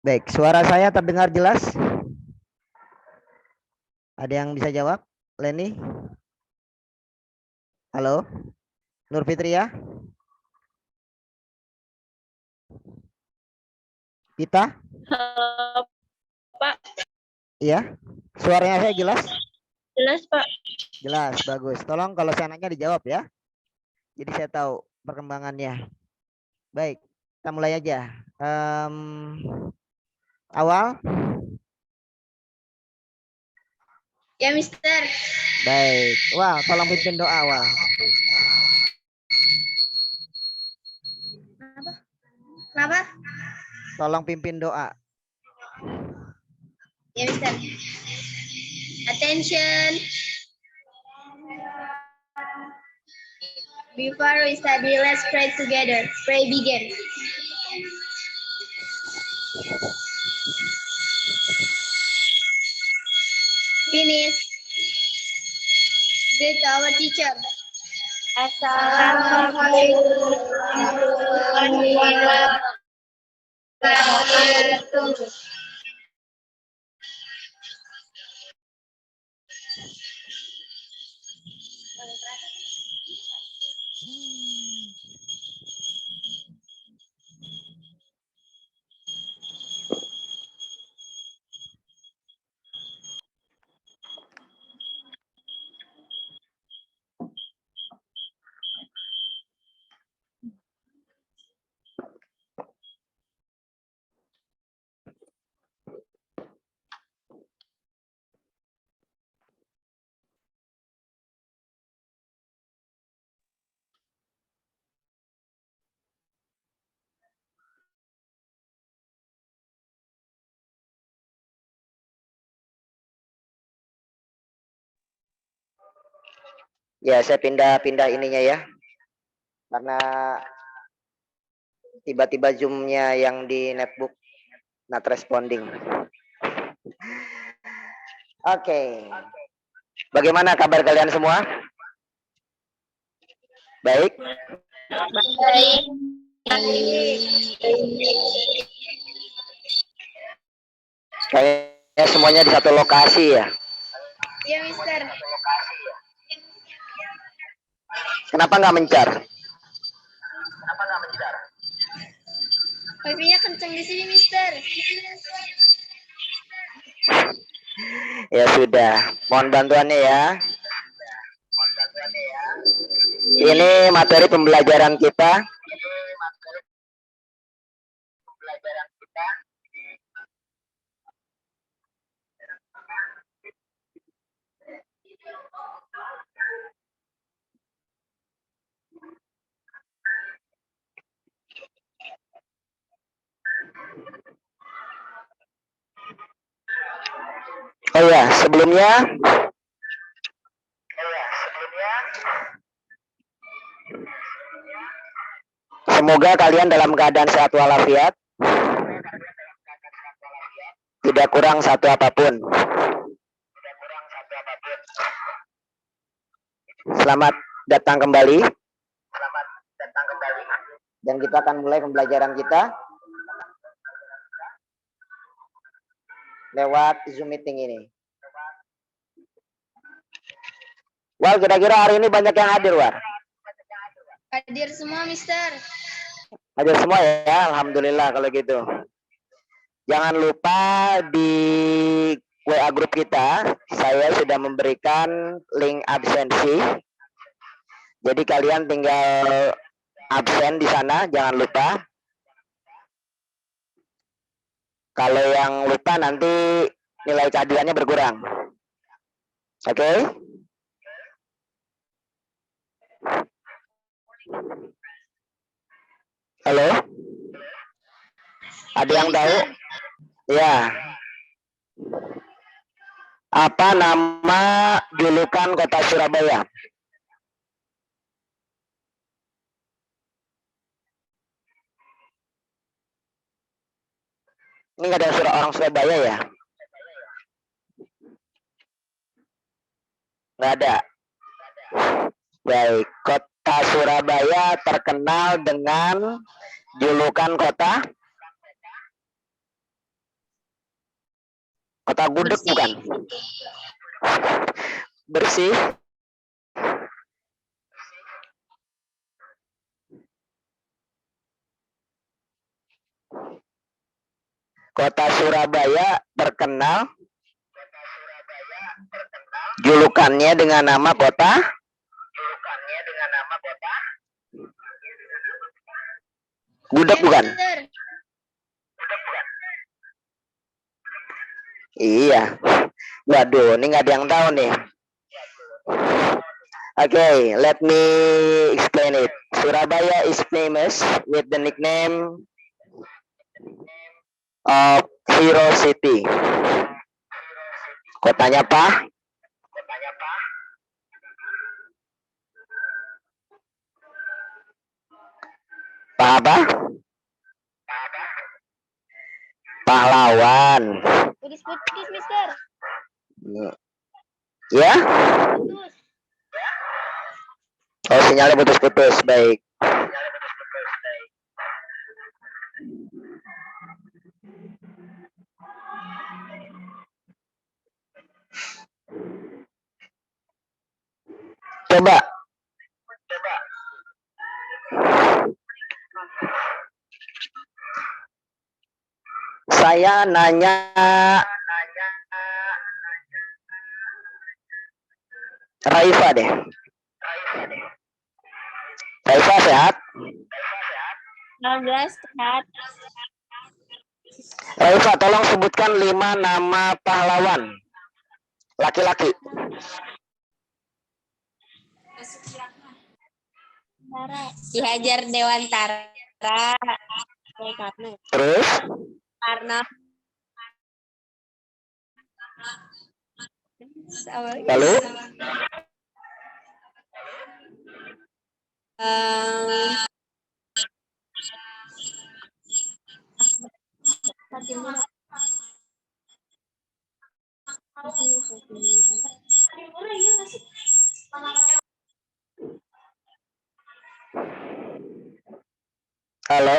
Baik, suara saya terdengar jelas? Ada yang bisa jawab? Leni? Halo? Nur Fitria? Kita? Halo, Pak. Iya? Suaranya saya jelas? Jelas, Pak. Jelas, bagus. Tolong kalau saya nanya dijawab ya. Jadi saya tahu perkembangannya. Baik, kita mulai aja. Awal? Ya, Mister. Baik. Wah, tolong pimpin doa awal. Kenapa? Tolong pimpin doa. Ya, Mister. Attention. Before we study, let's pray together. Pray begin. Finish. Greet our teacher. Assalamualaikum warahmatullahi wabarakatuh. Ya, saya pindah ininya ya. Karena tiba-tiba zoom-nya yang di netbook not responding. Oke. Bagaimana kabar kalian semua? Baik. Baik. Kayaknya semuanya di satu lokasi ya. Iya, Mister. Kenapa nggak mencar? Wifi-nya kenceng di sini, Mister. Ya sudah, mohon bantuannya ya. Ini materi pembelajaran kita. Oh ya, sebelumnya semoga kalian dalam keadaan sehat walafiat, tidak kurang satu apapun. Selamat datang kembali. Dan kita akan mulai pembelajaran kita lewat Zoom meeting ini. Wal, kira-kira hari ini banyak yang hadir, War? Hadir semua, Mister. Hadir semua ya, alhamdulillah kalau gitu. Jangan lupa di WA grup kita, saya sudah memberikan link absensi. Jadi kalian tinggal absen di sana, jangan lupa. Kalau yang lupa nanti nilai kehadirannya berkurang. Oke? Halo? Ada yang tahu? Ya. Apa nama julukan kota Surabaya? Ini nggak ada orang Surabaya ya? Nggak ada. Baik, kota Surabaya terkenal dengan julukan kota Kota gudeg Bersih. bukan? Bersih. Kota Surabaya terkenal julukannya dengan nama kota gudeg bukan? Mister. Iya. Waduh, ini nggak ada yang tahu nih. Okay, let me explain it. Surabaya is famous with the nickname of Hero City. Kotanya apa? Apa? Pahlawan. Putus-putus, Mister. Ya? Putus. Oh, sinyalnya putus-putus. Baik. Coba. Saya nanya Raifa deh. Raifa sehat? 16 sehat. Raifa, tolong sebutkan 5 nama pahlawan laki-laki. Ki Hajar Dewantara. Terus? Karena Lalu? Halo?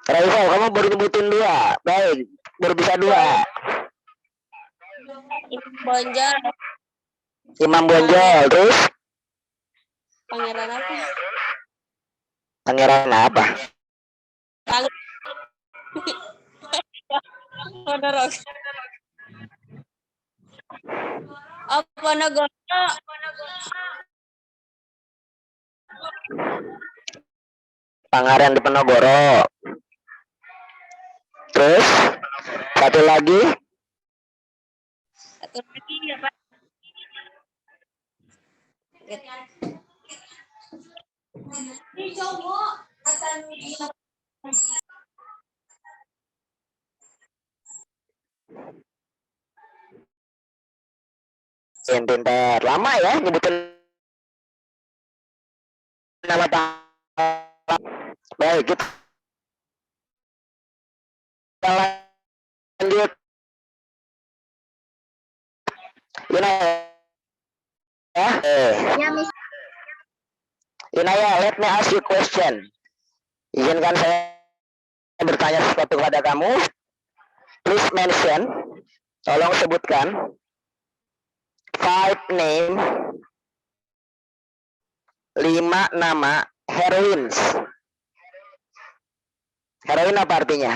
Raifa, kamu baru nyebutin 2. Baik, baru bisa 2. Bonjol. Imam Bonjol, terus? Pangeran apa? Pangeran apa? Ponorogo. Oh, Ponorogo. Pangeran Diponegoro. Terus? Satu lagi? Satu lagi apa? Ini cowok. Pintar. Lama ya nyebutin nama pahlawan. Baik, kita lanjut. Inaya. Ya, Miss. Inaya, let me ask you question. Izinkan saya bertanya sesuatu kepada kamu. Please mention, tolong sebutkan 5 name, 5 nama heroines. Heroin apa artinya?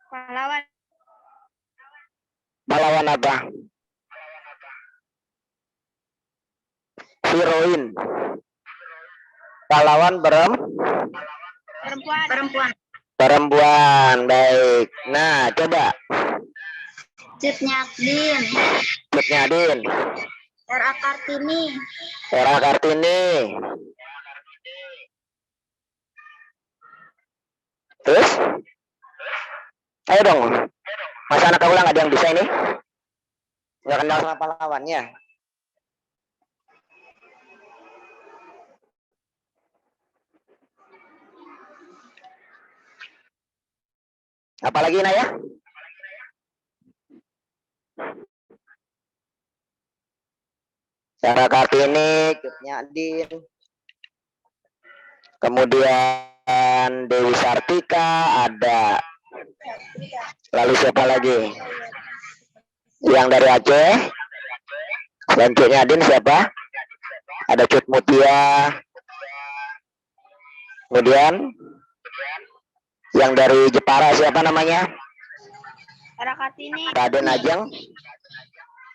Pahlawan. Pahlawan apa? Heroin. Pahlawan Perempuan. perempuan. Baik. Nah, coba. Cut Nyadin. Cut Nyadin. R.A. Kartini. R.A. Kartini. Terus? Ayo dong. Masa anak ulang ada yang bisa ini? Nggak kenal sama pahlawannya. Apalagi Naya? R.A. Kartini, Cut Nyadin. Kemudian kemudian Dewi Sartika ada. Lalu siapa lagi? Yang dari Aceh. Selanjutnya Adin siapa? Ada Cut Mutia. Kemudian yang dari Jepara siapa namanya? Kartini. Raden Ajeng.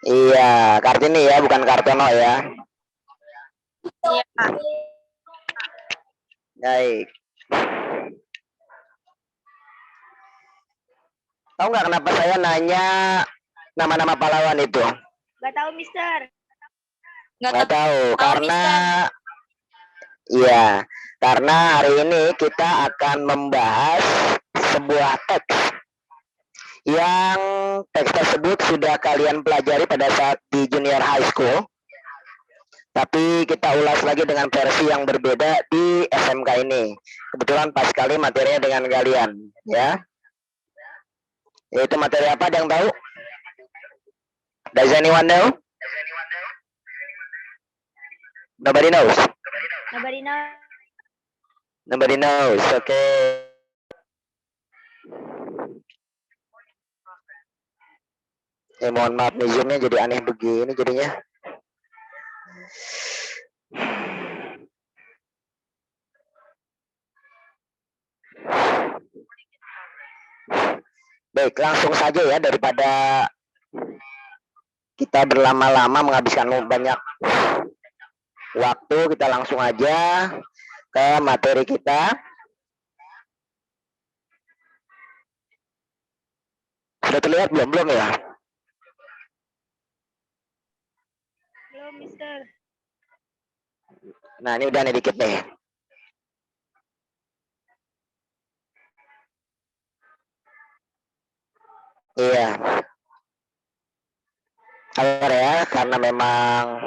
Iya, Kartini ya, bukan Kartono ya. Iya. Baik. Tahu nggak kenapa saya nanya nama-nama pahlawan itu? Gak tahu, Mister. Nggak tahu, karena iya, karena hari ini kita akan membahas sebuah teks yang teks tersebut sudah kalian pelajari pada saat di junior high school, tapi kita ulas lagi dengan versi yang berbeda di SMK ini. Kebetulan pas sekali materinya dengan kalian, ya. Yaitu materi apa, ada yang tahu? Does anyone know? Nobody knows. Nobody knows. Nobody knows. Oke. Mohon maaf nih, zoomnya jadi aneh begini jadinya. Baik, langsung saja ya, daripada kita berlama-lama menghabiskan banyak waktu, kita langsung aja ke materi kita. Sudah terlihat belum ya? Belum, Mister. Nah, ini udah nih dikit nih. Iya. Sabar ya, karena memang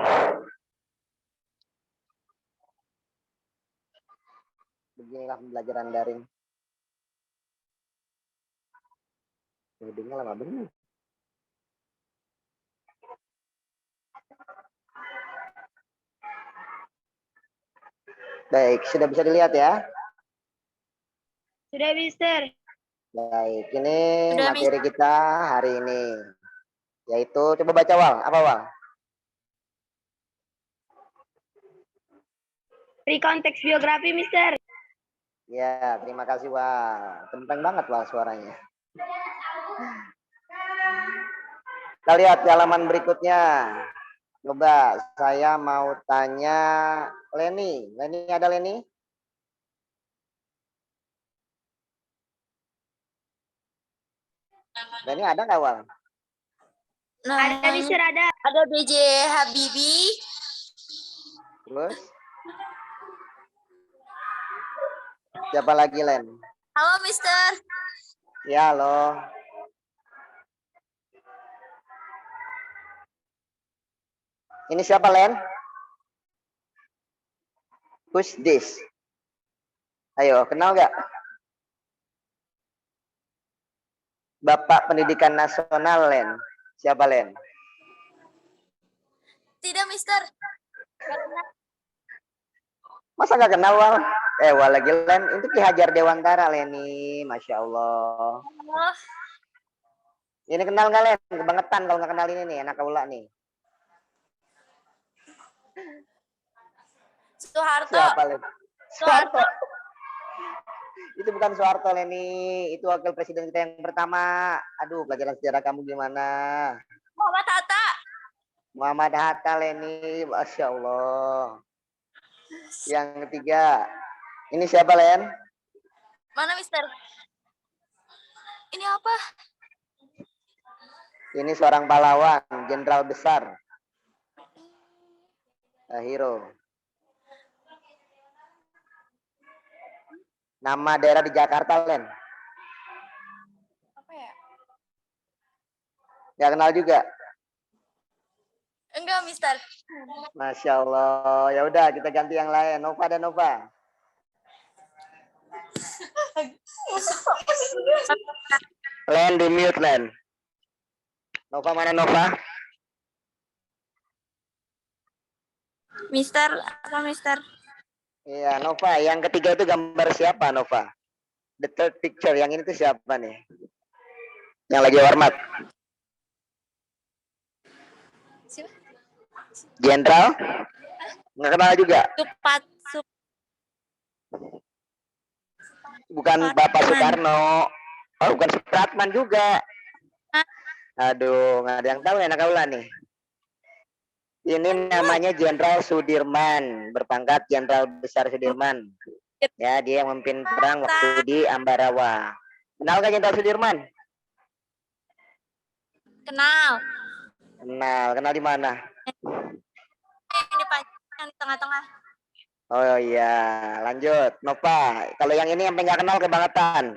beginilah pembelajaran daring. Jadinya lama bener. Baik, sudah bisa dilihat ya? Sudah, Mister. Baik, ini Sudah, materi kita hari ini. Yaitu, coba baca Wal, apa Wal? Recount teks biografi, Mister. Ya, terima kasih Wal. Kentang banget Wal suaranya. Kita lihat di halaman berikutnya. Coba, saya mau tanya Leni. Leni, ada Leni? Leni ada nggak Wal? Ada, Mister, ada. Ada BJ Habibie. Terus? Siapa lagi Len? Halo, Mister. Ya, halo. Ini siapa Len? Who's this? Ayo, kenal nggak? Bapak Pendidikan Nasional Len. Siapa Len? Tidak, Mister. Masa nggak kenal Wal? Wal lagi Len. Itu Ki Hajar Dewantara Leni. Masya Allah. Oh, Ini kenal nggak Len? Kebangetan kalau nggak kenal ini nih. Anak kaula nih. Soeharto. Siapa Len? Soeharto. Itu bukan Soeharto Leni. Itu wakil presiden kita yang pertama. Aduh, pelajaran sejarah kamu gimana? Muhammad Hatta. Muhammad Hatta Leni. Masya Allah. Yang ketiga. Ini siapa Len? Mana, Mister? Ini apa? Ini seorang pahlawan, jenderal besar. Hero. Nama daerah di Jakarta, Len. Apa ya? Gak kenal juga. Enggak, Mister. Masya Allah. Ya udah, kita ganti yang lain. Nova dan Nova. Len di mute, Len. Nova mana Nova? Mister, apa, Mister? Iya, Nova. Yang ketiga itu gambar siapa, Nova? The third picture. Yang ini tuh siapa nih? Yang lagi hormat. Siapa? Jenderal? Nggak kenal juga. Supat. Bukan Bapak Soekarno. Oh, bukan Supratman juga. Aduh, nggak ada yang tahu ya, Nakaula nih. Ini namanya Jenderal Sudirman, berpangkat Jenderal Besar Sudirman. Ya, dia yang memimpin perang waktu di Ambarawa. Kenal nggak Jenderal Sudirman? Kenal. Kenal di mana? Ini panjang yang di tengah-tengah. Oh iya, lanjut. Nova, kalau yang ini yang nggak kenal kebangetan.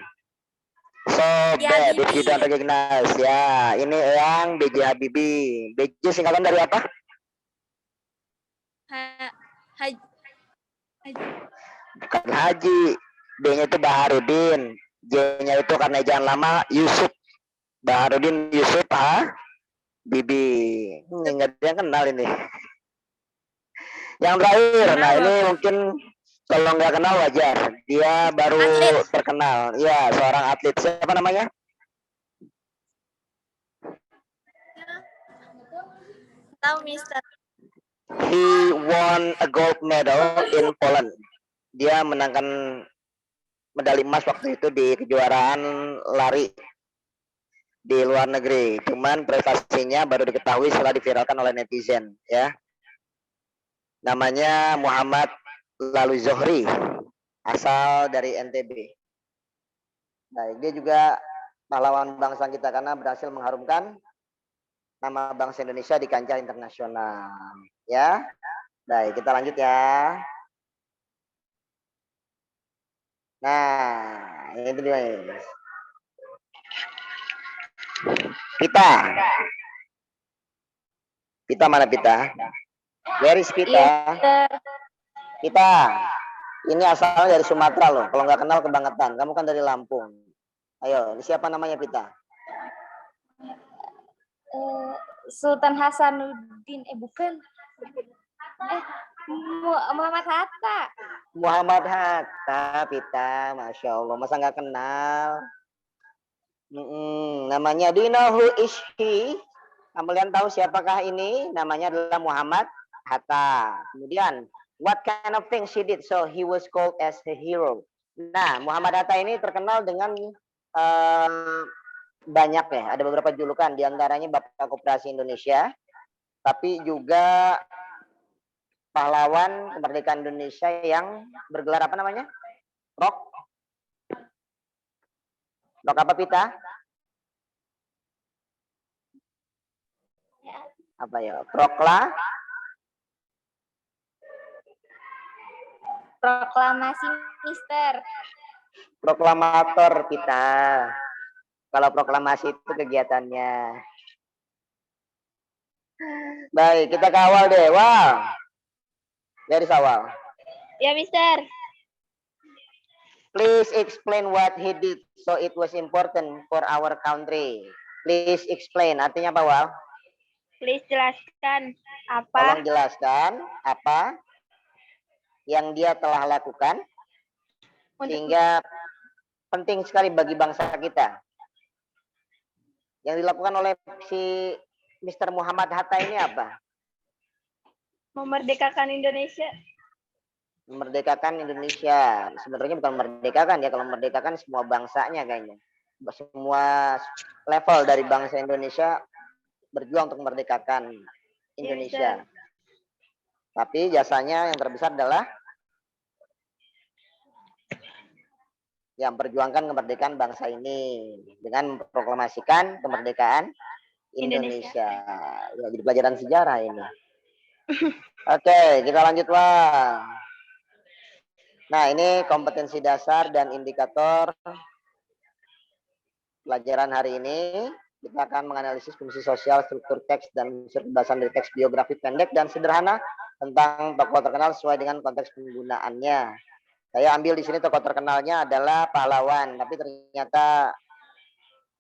So bad if you don't recognize. Ya, ini yang B.J. Habibie. B.J. singkatan dari apa? Bukan Haji. B-nya itu Baharudin. J-nya itu karena jangan lama Yusuf. Baharudin Yusuf Bibi. Nggak ada yang kenal ini. Yang terakhir, nah ini mungkin kalau nggak kenal wajar. Dia baru terkenal. Ya, seorang atlet. Siapa namanya? Tahu, Mister. He won a gold medal in Poland. Dia menangkan medali emas waktu itu di kejuaraan lari di luar negeri. Cuman prestasinya baru diketahui setelah diviralkan oleh netizen, ya. Namanya Muhammad Lalu Zohri, asal dari NTB. Baik, dia juga pahlawan bangsa kita karena berhasil mengharumkan nama bangsa Indonesia di kancah internasional, ya. Baik, kita lanjut ya. Nah, ini dia. Pita mana Pita? Where is Pita? Pita, ini asalnya dari Sumatera loh. Kalau nggak kenal kebangetan. Kamu kan dari Lampung. Ayo, siapa namanya Pita? Sultan Hasanuddin, bukan. Muhammad Hatta. Muhammad Hatta, Pita, Masya Allah. Masa nggak kenal? Namanya, do you know who is he? Kalian tahu siapakah ini? Namanya adalah Muhammad Hatta. Kemudian, what kind of things he did? So he was called as a hero. Nah, Muhammad Hatta ini terkenal dengan banyak ya. Ada beberapa julukan. Di antaranya Bapak Koperasi Indonesia. Tapi juga pahlawan kemerdekaan Indonesia yang bergelar apa namanya? Rok apa Pita? Apa ya? Proklamasi, Mister. Proklamator Pita. Kalau proklamasi itu kegiatannya. Baik, kita kawal deh. Wow. Dari awal. Ya, Mister. Please explain what he did so it was important for our country. Please explain. Artinya apa, Wal? Please jelaskan Tolong apa jelaskan apa yang dia telah lakukan sehingga penting sekali bagi bangsa kita. Yang dilakukan oleh si Mr. Muhammad Hatta ini apa? memerdekakan Indonesia. Memerdekakan Indonesia. Sebenarnya bukan memerdekakan ya, kalau memerdekakan semua bangsanya kayaknya. Semua level dari bangsa Indonesia berjuang untuk memerdekakan Indonesia. Tapi jasanya yang terbesar adalah yang perjuangkan kemerdekaan bangsa ini dengan memproklamasikan kemerdekaan Indonesia. Ya, jadi pelajaran sejarah ini. Oke, kita lanjut, Wah. Nah, ini kompetensi dasar dan indikator pelajaran hari ini. Kita akan menganalisis fungsi sosial, struktur teks, dan unsur pembahasan dari teks biografi pendek dan sederhana tentang tokoh terkenal sesuai dengan konteks penggunaannya. Saya ambil di sini tokoh terkenalnya adalah pahlawan, tapi ternyata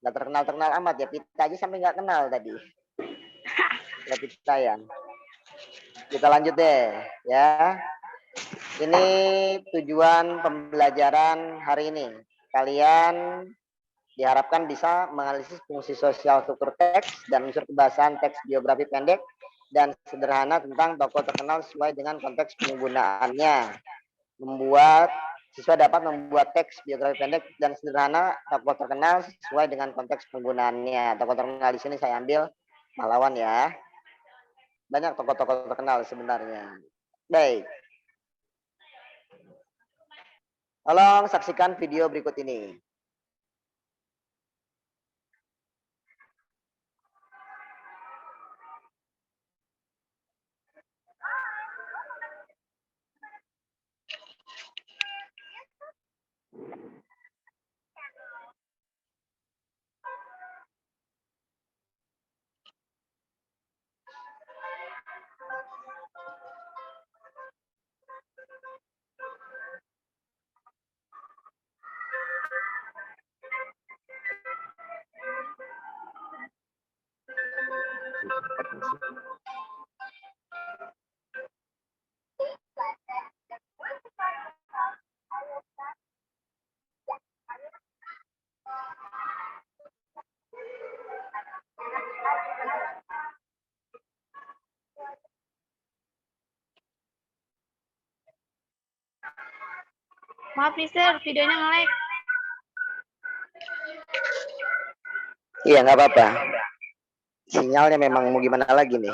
nggak terkenal amat ya. Kita aja sampai nggak kenal tadi. Tapi sayang. Kita lanjut deh, ya. Ini tujuan pembelajaran hari ini. Kalian diharapkan bisa menganalisis fungsi sosial struktur teks dan unsur kebahasaan teks biografi pendek dan sederhana tentang tokoh terkenal sesuai dengan konteks penggunaannya. Siswa dapat membuat teks biografi pendek dan sederhana tokoh terkenal sesuai dengan konteks penggunaannya. Tokoh terkenal di sini saya ambil pahlawan ya. Banyak tokoh-tokoh terkenal sebenarnya. Baik. Tolong saksikan video berikut ini. Maaf Mister, videonya nge-lag. Iya, nggak apa-apa. Sinyalnya memang mau gimana lagi nih.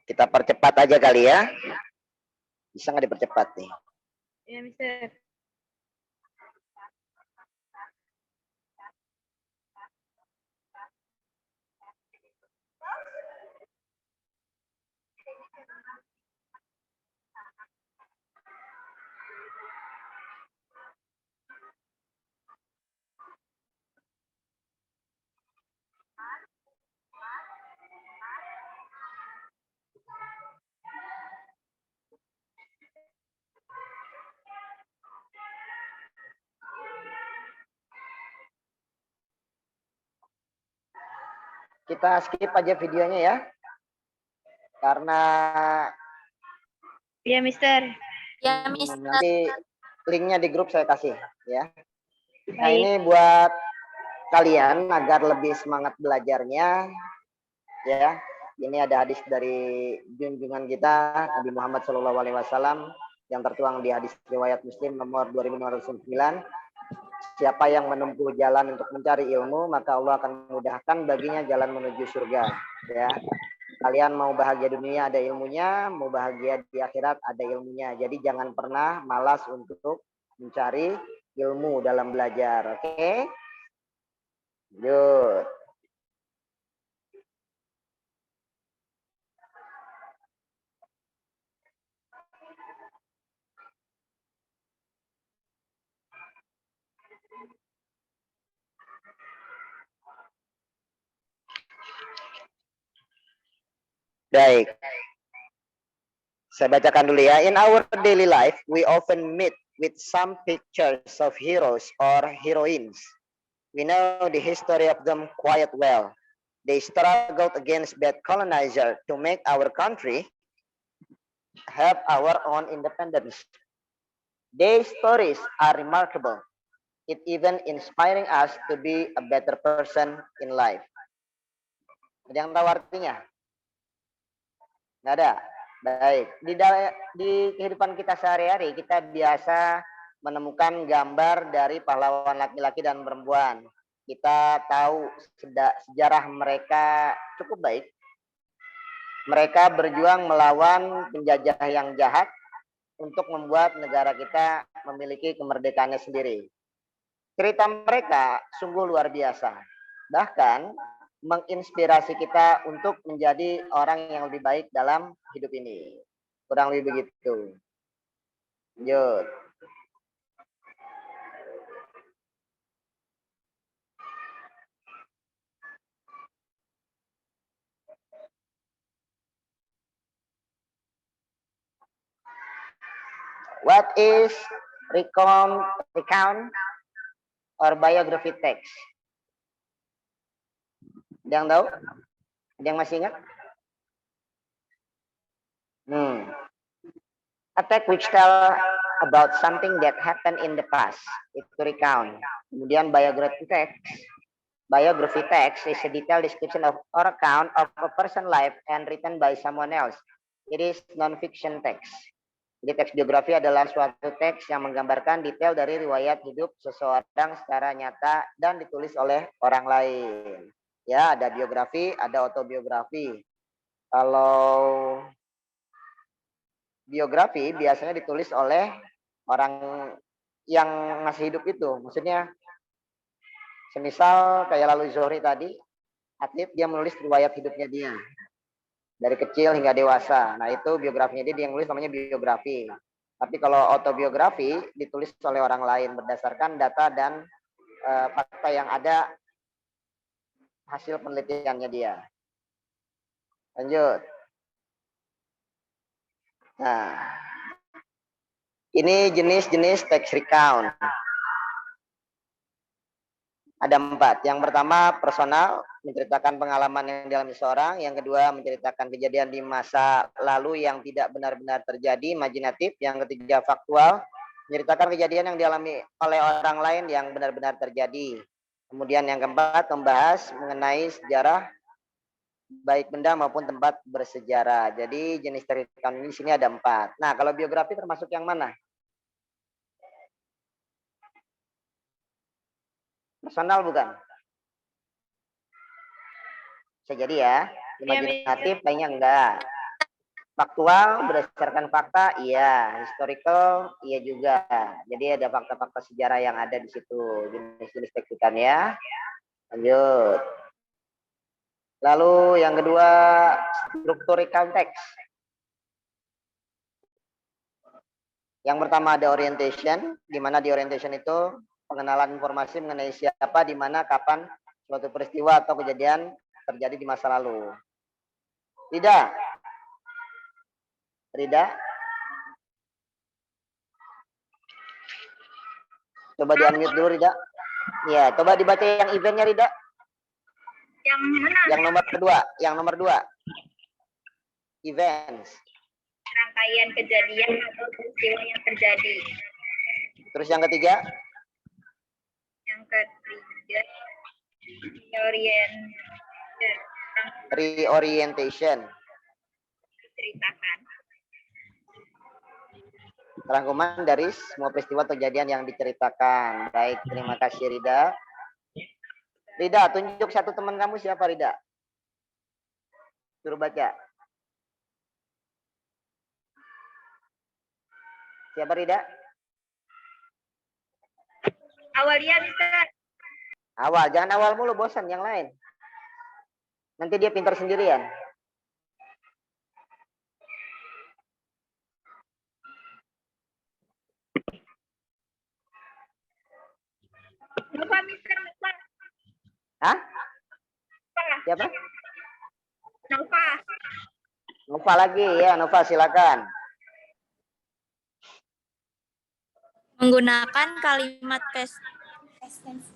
Kita percepat aja kali ya. Bisa nggak dipercepat nih? Iya Mister. Kita skip aja videonya ya. Karena Iya Mister. Ya, Mister. nanti linknya di grup saya kasih ya. Nah, Baik. ini buat kalian agar lebih semangat belajarnya ya. Ini ada hadis dari junjungan kita Nabi Muhammad SAW yang tertuang di hadis riwayat Muslim nomor 2509. Siapa yang menempuh jalan untuk mencari ilmu, maka Allah akan memudahkan baginya jalan menuju surga ya. Kalian mau bahagia dunia ada ilmunya, mau bahagia di akhirat ada ilmunya. Jadi jangan pernah malas untuk mencari ilmu dalam belajar. Oke? Lanjut. Baik. Saya bacakan dulu ya. In our daily life, we often meet with some pictures of heroes or heroines. We know the history of them quite well. They struggled against bad colonizer to make our country have our own independence. Their stories are remarkable. It even inspiring us to be a better person in life. Ada yang tahu artinya? Nggak ada. Baik. Di kehidupan kita sehari-hari kita biasa menemukan gambar dari pahlawan laki-laki dan perempuan. Kita tahu sejarah mereka cukup baik. Mereka berjuang melawan penjajah yang jahat untuk membuat negara kita memiliki kemerdekaannya sendiri. Cerita mereka sungguh luar biasa. Bahkan menginspirasi kita untuk menjadi orang yang lebih baik dalam hidup ini. Kurang lebih begitu. Lanjut. What is recount or biography text? Ada yang tahu? Ada yang masih ingat? A text which tell about something that happened in the past. Itu recount. Kemudian biography text is a detailed description of or account of a person's life and written by someone else. It is non-fiction text. Jadi teks biografi adalah suatu teks yang menggambarkan detail dari riwayat hidup seseorang secara nyata dan ditulis oleh orang lain. Ya, ada biografi, ada autobiografi. Kalau biografi biasanya ditulis oleh orang yang masih hidup itu. Maksudnya, semisal kayak Lalu Zohri tadi, atlet dia menulis riwayat hidupnya dia. Dari kecil hingga dewasa. Nah itu biografinya dia yang nulis namanya biografi. Tapi kalau autobiografi ditulis oleh orang lain berdasarkan data dan fakta yang ada hasil penelitiannya dia. Lanjut. Nah, ini jenis-jenis text recount. Ada 4. Yang pertama personal, menceritakan pengalaman yang dialami seorang. Yang kedua menceritakan kejadian di masa lalu yang tidak benar-benar terjadi, imajinatif. Yang ketiga faktual, menceritakan kejadian yang dialami oleh orang lain yang benar-benar terjadi. Kemudian yang keempat membahas mengenai sejarah baik benda maupun tempat bersejarah. Jadi jenis recount ini di sini ada 4. Nah, kalau biografi termasuk yang mana? Personal bukan? Bisa jadi ya. Imajinatif kayaknya enggak. Faktual berdasarkan fakta, iya. Historical, iya juga. Jadi ada fakta-fakta sejarah yang ada di situ. Jenis-jenis teknikan ya. Lanjut. Lalu yang kedua, struktur recount text. Yang pertama ada orientation, di mana di orientation itu pengenalan informasi mengenai siapa, di mana, kapan suatu peristiwa atau kejadian terjadi di masa lalu. Rida? Coba di-unmute dulu, Rida. Ya, coba dibaca yang eventnya, Rida. Yang mana? Yang nomor 2. Events. Rangkaian kejadian atau peristiwa yang terjadi. Terus yang ketiga? Yang ketiga, reorientation. Ceritakan. Rangkuman dari semua peristiwa kejadian yang diceritakan. Baik, terima kasih Rida. Rida, tunjuk satu teman kamu, siapa Rida? Suruh baca. Siapa Rida? Awalia, Mister. Awal, jangan awal mulu, bosan yang lain. Nanti dia pintar sendirian. Nova, Mister. Nova. Hah? Siapa? Nova. Nova lagi ya, Nova silakan. Menggunakan kalimat past tense.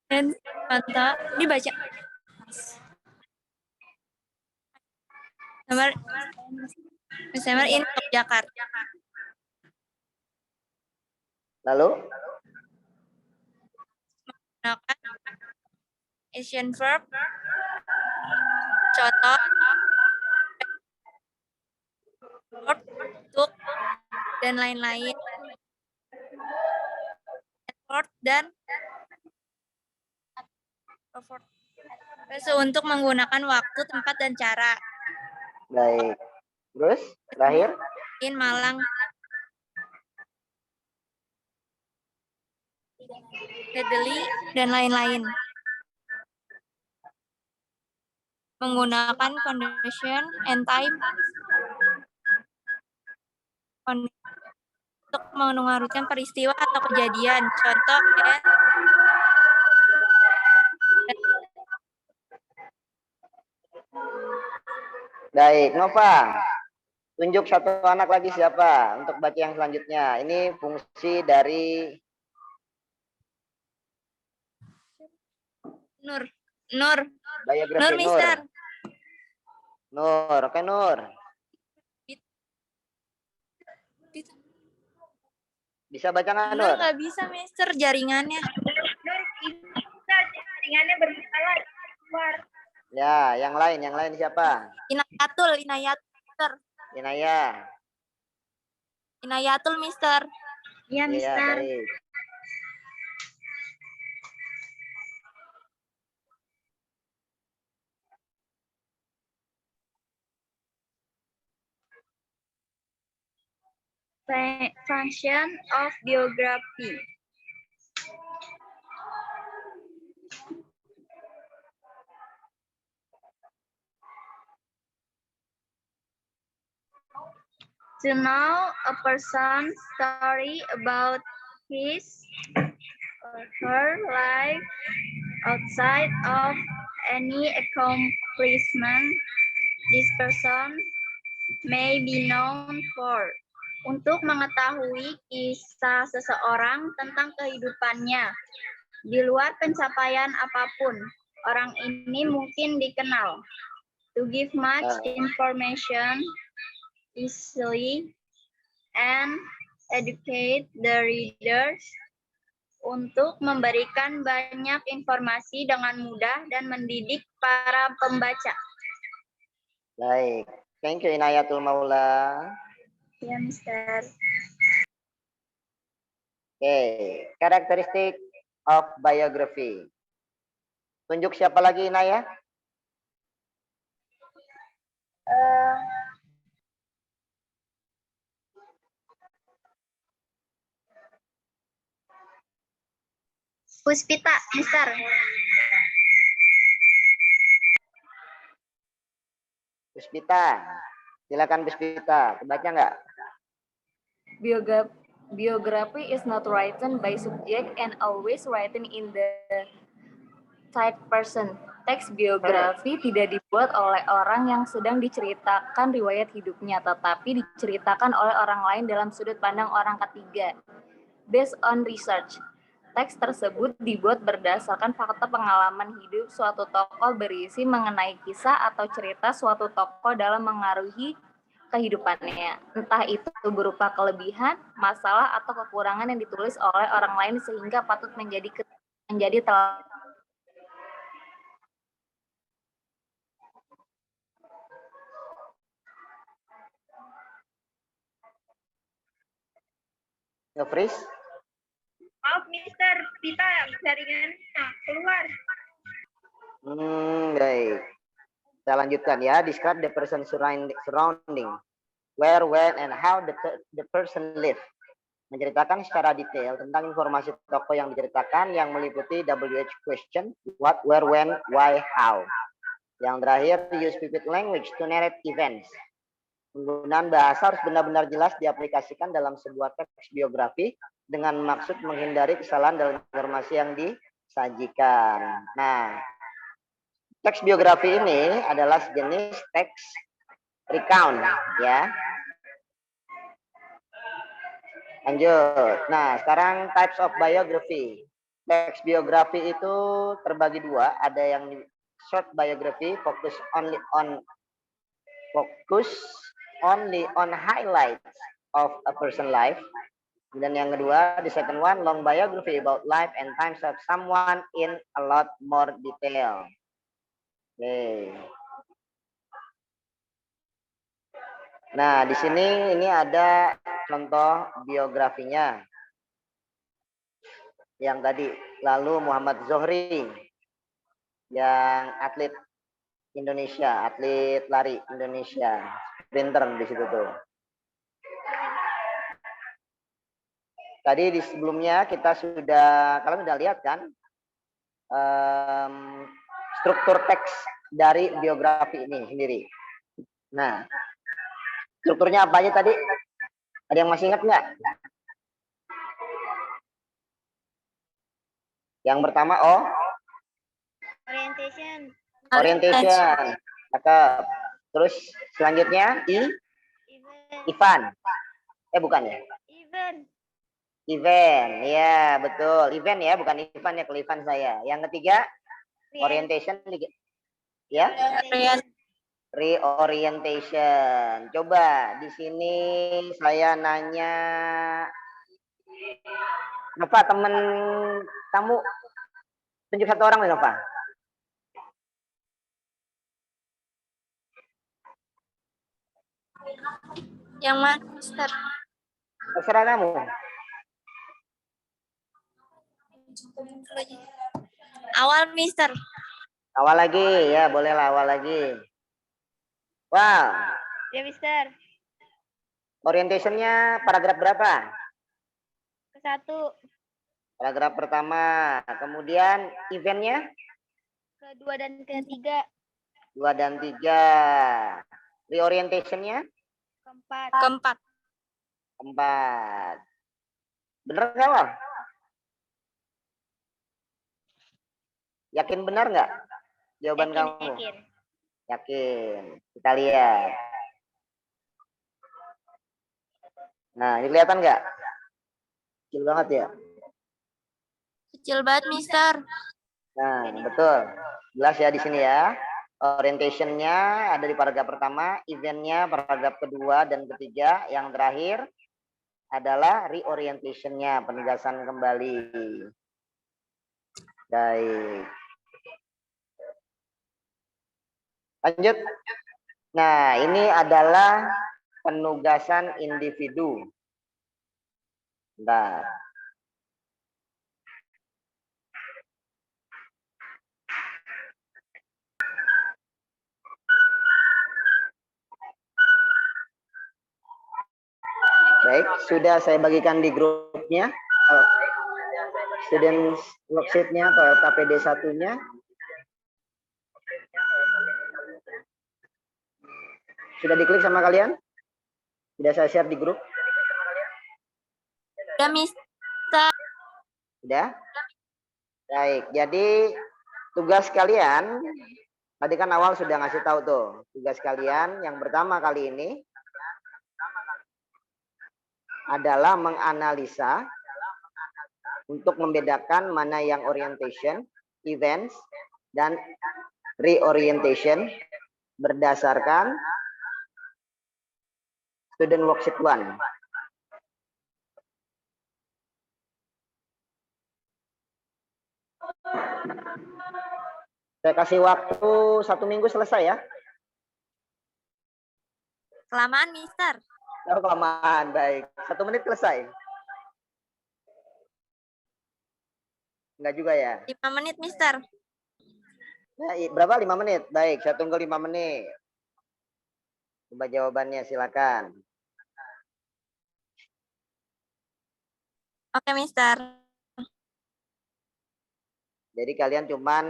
Contoh dibaca. Summer in Yogyakarta. Lalu? Menggunakan action verb. Contoh. Took dan lain-lain. Effort dan untuk menggunakan waktu, tempat, dan cara. Baik. Terus terakhir? In Malang. Readily dan lain-lain. Menggunakan condition and time untuk mengarutkan peristiwa atau kejadian. Contoh ya. Baik, Nova. Tunjuk satu anak lagi siapa untuk baca yang selanjutnya. Ini fungsi dari Nur. Nur. biografi Nur, Nur. Mister. Nur, oke Nur. Bisa baca nggak Nur Nur? nggak bisa, Mister, jaringannya. Jaringannya bermasalah. Keluar. Ya, yang lain siapa? Inayatul, Mister. Inaya. Inayatul, Mister. Iya, Iya, Mister. baik. Function of biography. To know a person's story about his or her life outside of any accomplishment this person may be known for. Untuk mengetahui kisah seseorang tentang kehidupannya di luar pencapaian apapun, orang ini mungkin dikenal. To give much information easily and educate the readers, untuk memberikan banyak informasi dengan mudah dan mendidik para pembaca. Baik. Thank you Inayatul Maula. Ya, Mister. Oke, karakteristik of biography. Tunjuk siapa lagi Inaya? Puspita, Mister. Puspita. Silakan Puspita. Kebaca nggak? Biography is not written by subject and always written in the third person. Teks biografi tidak dibuat oleh orang yang sedang diceritakan riwayat hidupnya, tetapi diceritakan oleh orang lain dalam sudut pandang orang ketiga. Based on research, teks tersebut dibuat berdasarkan fakta pengalaman hidup suatu tokoh berisi mengenai kisah atau cerita suatu tokoh dalam mengaruhi kehidupannya. Entah itu berupa kelebihan, masalah, atau kekurangan yang ditulis oleh orang lain sehingga patut menjadi teladan. Nge-freeze? Maaf, Mister. Kita jaringannya keluar. Baik. Saya lanjutkan ya. Describe the person surrounding. Where, when, and how the person live. Menceritakan secara detail tentang informasi tokoh yang diceritakan yang meliputi WH question, what, where, when, why, how. Yang terakhir, use vivid language to narrate events. Penggunaan bahasa harus benar-benar jelas diaplikasikan dalam sebuah teks biografi dengan maksud menghindari kesalahan dalam informasi yang disajikan. Nah, teks biografi ini adalah sejenis teks recount, ya. Lanjut. Nah, sekarang types of biography. Teks biografi itu terbagi dua. Ada yang short biography, focus only on highlights of a person life. Dan yang kedua, the second one, long biography about life and times of someone in a lot more detail. Oke. Nah, di sini ini ada contoh biografinya. Yang tadi, lalu Muhammad Zohri, yang atlet Indonesia, atlet lari Indonesia, sprinter di situ tuh. Tadi di sebelumnya kita sudah, kalian sudah lihat kan, struktur teks dari biografi ini sendiri. Nah, strukturnya apa aja tadi? Ada yang masih ingat nggak? Yang pertama, Orientation. orientation. Cakep. Terus selanjutnya Event. Ivan. Bukan ya? Event. Event. Ya, betul. Event ya, bukan Ivan ya, kalau Ivan saya. Yang ketiga orientation. Ya. Reorientation. Coba di sini saya nanya, Nova, temen kamu tunjuk satu orang nih, Nova. Yang mana, Mister? Terserah kamu. Awal, Mister. Awal lagi, ya bolehlah awal lagi. Wow. Ya, Mister. Orientationnya paragraf berapa? Ke-1. Paragraf pertama. Kemudian eventnya? Ke-2 dan ke-3. 2 dan 3. Reorientationnya? Keempat. Keempat. Bener nggak, Wal? Yakin benar nggak jawaban kamu? Yakin. Yakin. Kita lihat. Nah, ini kelihatan nggak? Kecil banget ya. Kecil banget, Mister. Nah, betul. Jelas ya di sini ya. Orientationnya ada di paragraf pertama, eventnya paragraf kedua dan ketiga, yang terakhir adalah reorientationnya, penugasan kembali. Baik. Lanjut. Nah, ini adalah penugasan individu. Bentar. Baik, sudah saya bagikan di grupnya. Student worksheet-nya atau LKPD 1-nya. Sudah diklik sama kalian? Sudah saya share di grup? Udah, Mister. Sudah? Baik, jadi tugas kalian, tadi kan awal sudah ngasih tahu tuh, tugas kalian yang pertama kali ini adalah menganalisa untuk membedakan mana yang orientation, events, dan reorientation berdasarkan student worksheet 1. Saya kasih waktu 1 minggu selesai ya. Kelamaan, Mister. Oh, kelamaan, baik. 1 menit selesai. Enggak juga ya. 5 menit, Mister. Nah, berapa? 5 menit. Baik, saya tunggu 5 menit. Coba jawabannya, silakan. Oke, Mister. Jadi kalian cuman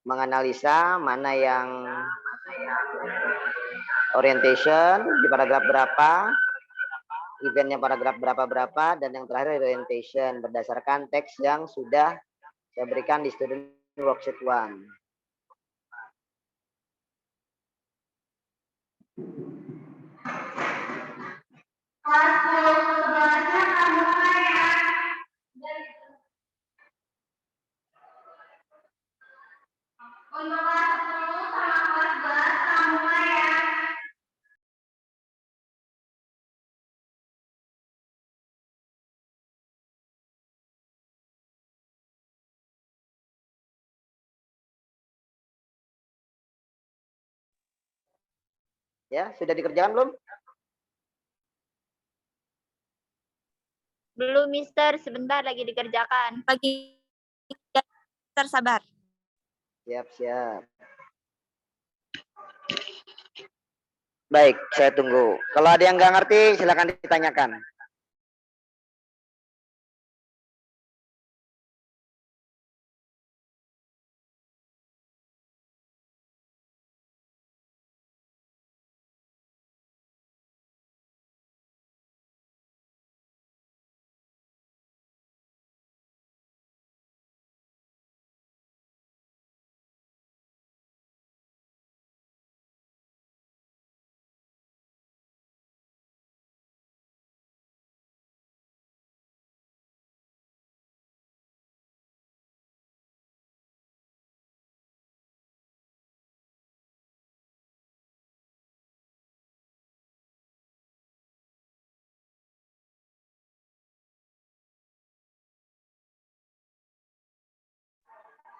menganalisa mana yang orientation di paragraf berapa, eventnya paragraf berapa, dan yang terakhir orientation berdasarkan teks yang sudah saya berikan di student worksheet 1. Ya, sudah dikerjakan belum? Belum, Mister. Sebentar lagi dikerjakan. Lagi, Mister, sabar. Siap, siap. Baik, saya tunggu. Kalau ada yang nggak ngerti, silakan ditanyakan.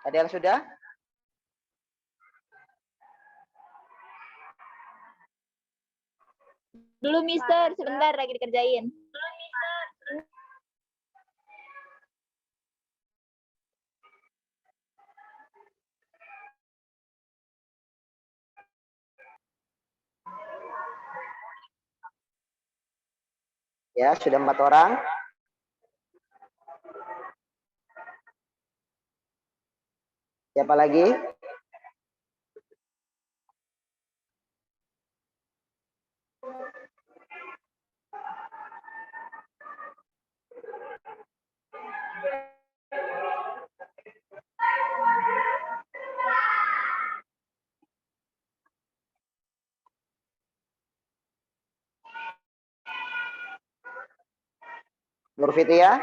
Ada yang sudah? Dulu Mister, sebentar lagi dikerjain. Ya, sudah 4 orang. Siapa lagi? Nur Fitria?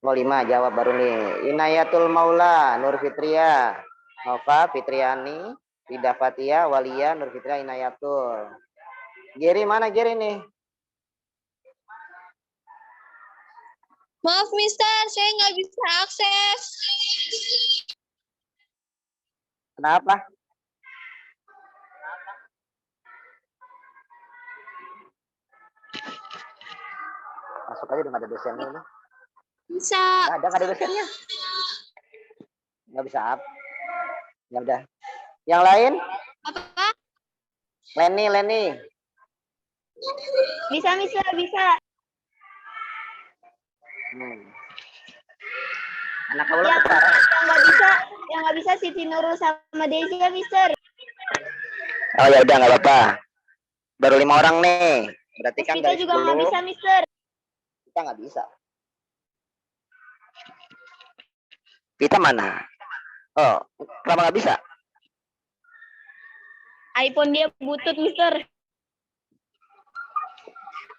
05 jawab baru nih. Inayatul Maula, Nur Fitria, Nova, Fitriani, Ida Fatia, Walia, Nur Fitria, Inayatul. Geri mana Geri nih? Maaf Mister, saya nggak bisa akses. Kenapa? Masuk aja udah nggak ada dosennya ini. Bisa. Nggak ada dosennya. Nggak bisa up. Ya udah. Yang lain? Apa? Leni. Bisa Mister, bisa. Anak kaula Yang ketara. yang nggak bisa Siti Nurul sama Desi ya Mister. Oh ya udah nggak apa-apa. Baru 5 orang nih. Berarti kan Kita dari juga nggak 10 bisa Mister. kita nggak bisa. Kita mana? Oh, kenapa nggak bisa? iPhone dia butut Mister.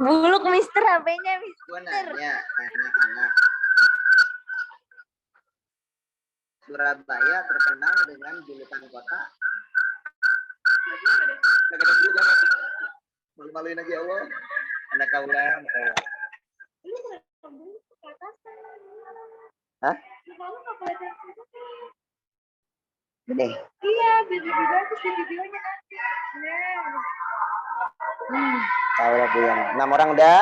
Buluk Mister HP-nya Mister. Gua nanya anak. Surabaya terkenal dengan julukan kota. Malu-maluin aja Allah. Anak kaula. Hah? Gede. Iya, bagus di videonya nanti. Tahu lah yang 6 orang udah.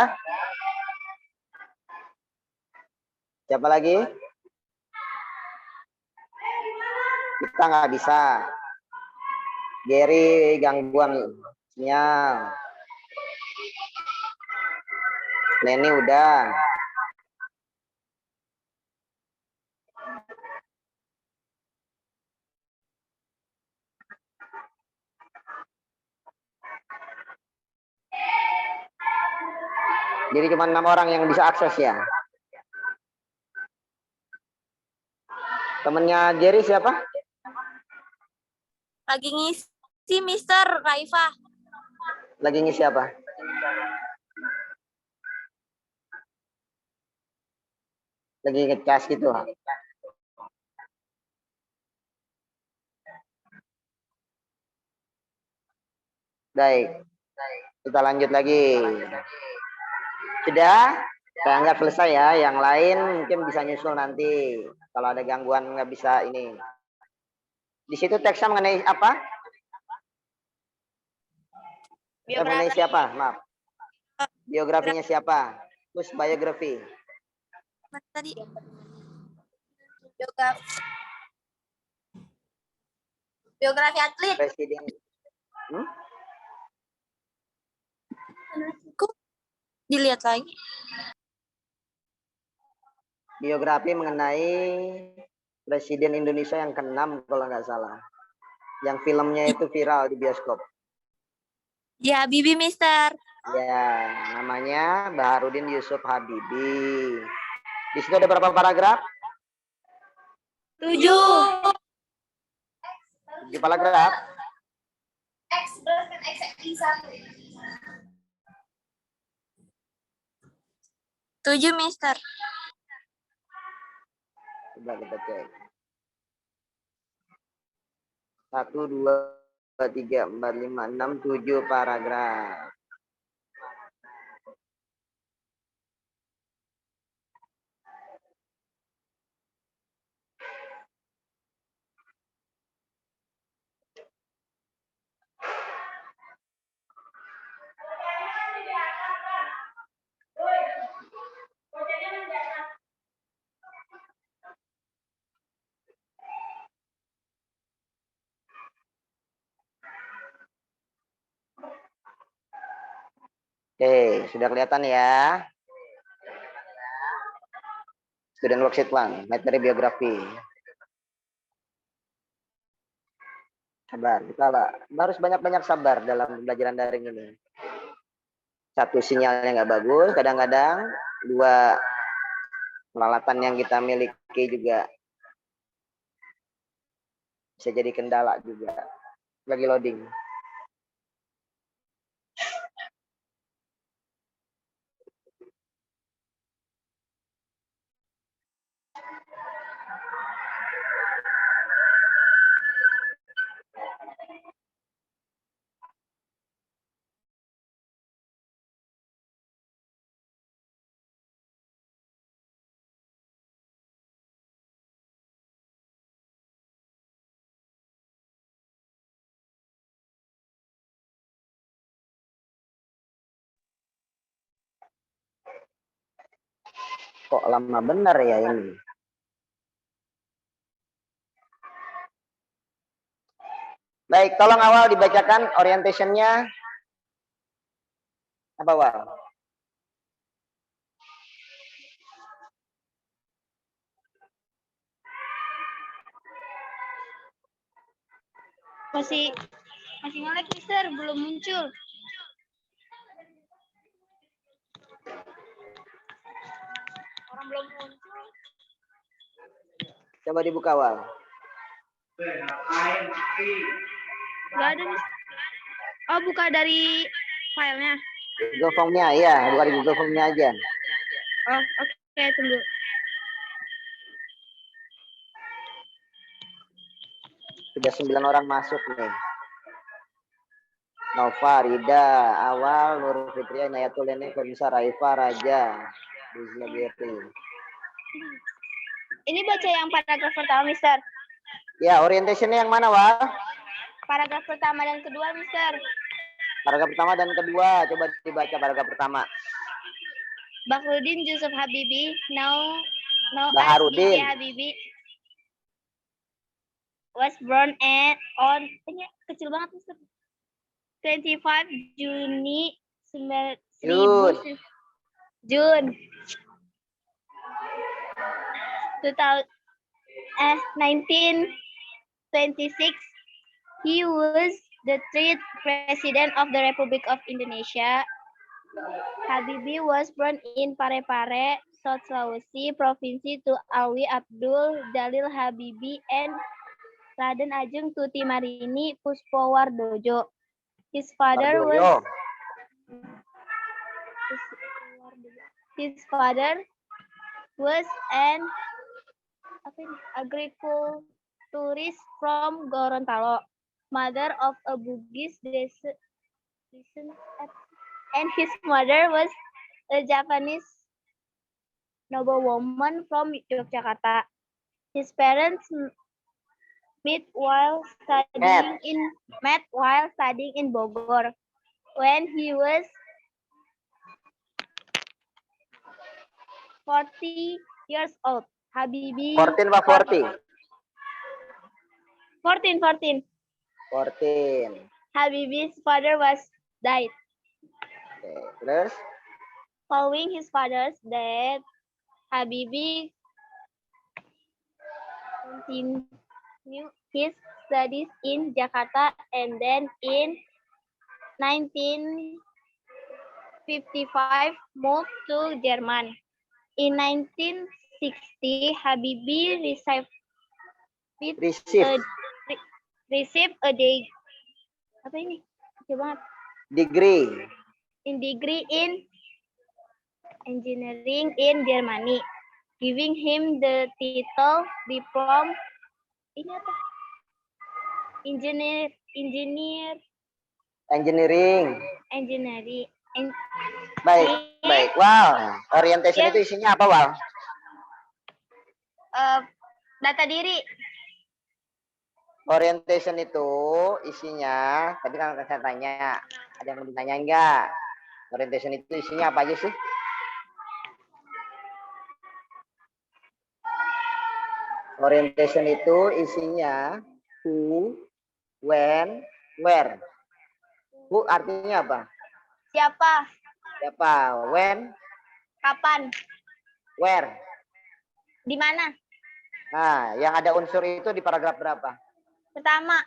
Siapa lagi? Kita nggak bisa. Gary gangguan sinyal. Leni udah. Jadi cuma 6 orang yang bisa akses ya. Temennya Jerry siapa? Lagi ngisi Mister Raifa. Lagi ngisi apa? Lagi ngecas gitu. Baik. Kita lanjut lagi. Sudah? Saya anggap selesai ya. Yang lain mungkin bisa nyusul nanti. Kalau ada gangguan nggak bisa ini. Di situ teksnya mengenai apa? Mengenai siapa? Maaf. Biografinya siapa? Terus biografi. Mana tadi? Biografi atlet. Presiden. Kok dilihat lagi? Biografi mengenai Presiden Indonesia yang ke-6 kalau nggak salah. Yang filmnya itu viral di bioskop. Ya, Bibi Mister. Ya, namanya Baharudin Yusuf Habibie. Di situ ada berapa paragraf? 7. 7 paragraf. X berarti X satu. 7 Mister. Coba kita cek. 1, 2, 3, 4, 5, 6, 7 paragraf. Oke, sudah kelihatan ya. Student worksheet 1, materi biografi. Sabar, kita harus banyak-banyak sabar dalam pembelajaran daring ini. Satu, sinyalnya nggak bagus, kadang-kadang. Dua, peralatan yang kita miliki juga bisa jadi kendala juga. Lagi loading. Kok lama benar ya ini? Baik, tolong awal dibacakan orientation-nya. Apa, Wal? Masih nge-lag, Mister, belum muncul. Orang belum muncul. Coba dibuka, Wal. Gak ada, Mister. Oh, buka dari filenya. Google Form-nya, iya. Buka di Google Form-nya aja. Oh, oke, tunggu. Sudah 9 orang masuk nih. Nova, Rida, Awal, Nur Fitria, Nayatul, Lene, Komisa, Raifa, Raja, Rizna Berti. Ini baca yang paragraf pertama, Mister. Ya, orientation-nya yang mana, Wal? Paragraf pertama dan kedua, Mister. Paragraf pertama dan kedua. Coba dibaca paragraf pertama. Bakhrudin Yusuf Habibi, now as Baharudin. B.J. Habibie, was born on ini kecil banget, Mister. 25 Juni 1926. He was the third president of the Republic of Indonesia. Habibie was born in Parepare, South Sulawesi, Provinsi to Alwi Abdul Jalil Habibie and Raden Ajeng Tuti Marini Puspowardojo. His father was an agriculturist from Gorontalo, mother of a Bugis descent, and his mother was a Japanese noblewoman from Yogyakarta. His parents met while studying in Bogor. When he was 40 years old, Habibie 14 apa 40? 14. 14. Habibie's father was died. Oke, terus? Following his father's death, Habibie continued his studies in Jakarta and then in 1955 moved to Jerman. In 1960, Habibie received a degree in engineering in Germany, giving him the title diploma Engineering. Baik. Wow, orientation itu isinya apa, Wal? Data diri. Orientation itu isinya, tadi kan saya tanya, ada yang mau ditanya enggak? Orientation itu isinya apa aja sih? Orientation itu isinya who, when, where. Who artinya apa? Siapa? Siapa? When? Kapan? Where? Di mana? Nah, yang ada unsur itu di paragraf berapa? Pertama.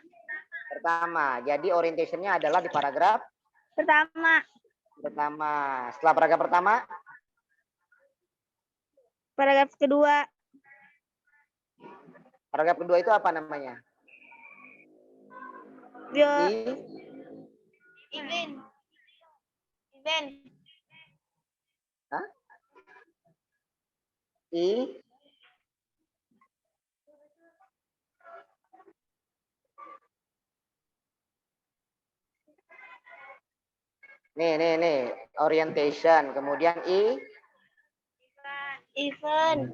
Pertama. Jadi orientationnya adalah di paragraf Pertama. pertama. Setelah paragraf pertama, Paragraf kedua. paragraf kedua itu apa namanya? Bio. I, Event. Event. Hah? I, nih, orientation. Kemudian I, Event.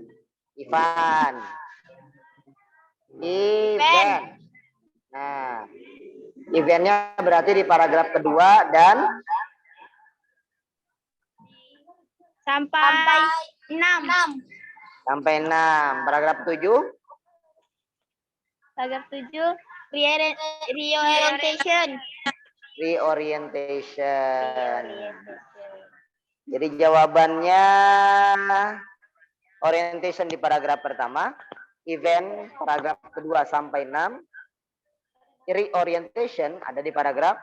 Ivan. Event. Nah, eventnya berarti di paragraf kedua dan Sampai 6. sampai 6. Paragraf 7. Paragraf 7. Reorientation. Reorientation. Jadi jawabannya orientation di paragraf pertama, event paragraf kedua sampai 6, reorientation ada di paragraf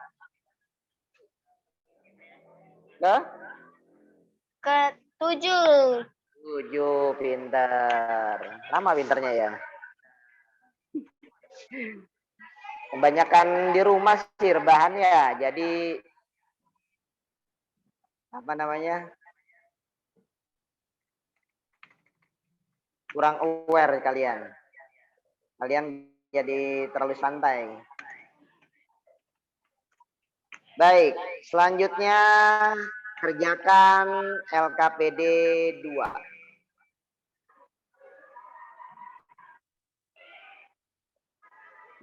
ke-7. 7. Pinter. Lama pinternya ya. Kebanyakan di rumah sih rebahan ya. Jadi apa namanya? Kurang aware kalian. Kalian jadi terlalu santai. Baik, selanjutnya kerjakan LKPD 2.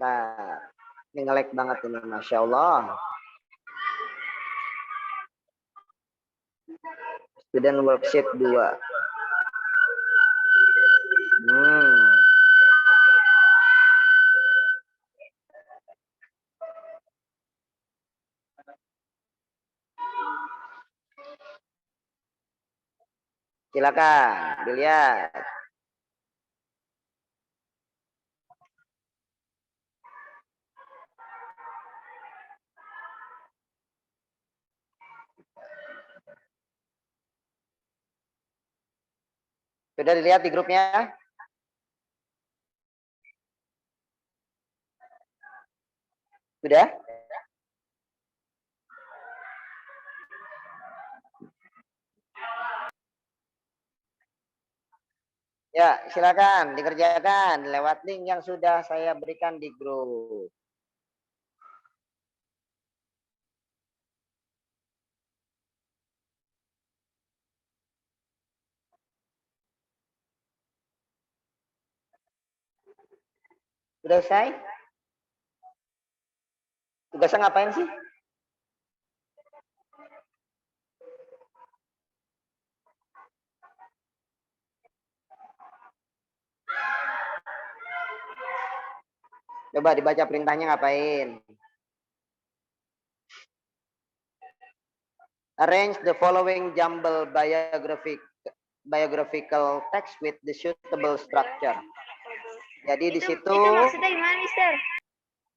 Nah, ini nge-lag banget ini, Masya Allah. Student worksheet 2. Silakan dilihat. Sudah dilihat di grupnya? Sudah? Ya, silakan dikerjakan lewat link yang sudah saya berikan di grup. Sudah selesai? Tugasnya ngapain sih? Coba dibaca perintahnya ngapain. Arrange the following jumble biographical text with the suitable structure. Jadi di situ. Itu maksudnya gimana, Mister?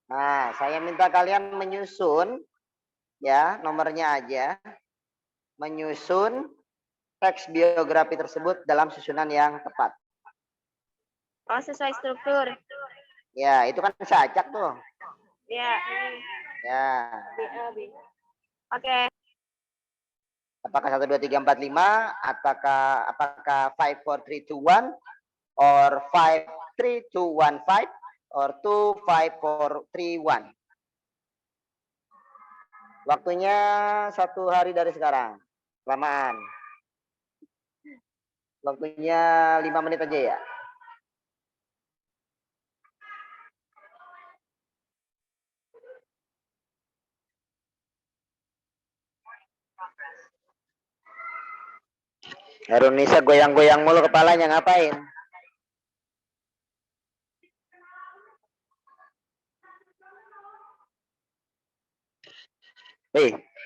Nah, saya minta kalian menyusun, ya, nomornya aja. Menyusun teks biografi tersebut dalam susunan yang tepat. Oh, sesuai struktur. Ya, itu kan saya acak tuh. Ya. Ya. Oke. Apakah 1, 2, 3, 4, 5? Apakah 5, 4, 3, 2, 1? Or 5, 3, 2, 1, 5? Or 2, 5, 4, 3, 1? Waktunya 1 hari dari sekarang. Kelamaan. Waktunya 5 menit aja ya. Harunisa goyang-goyang mulu kepalanya, ngapain?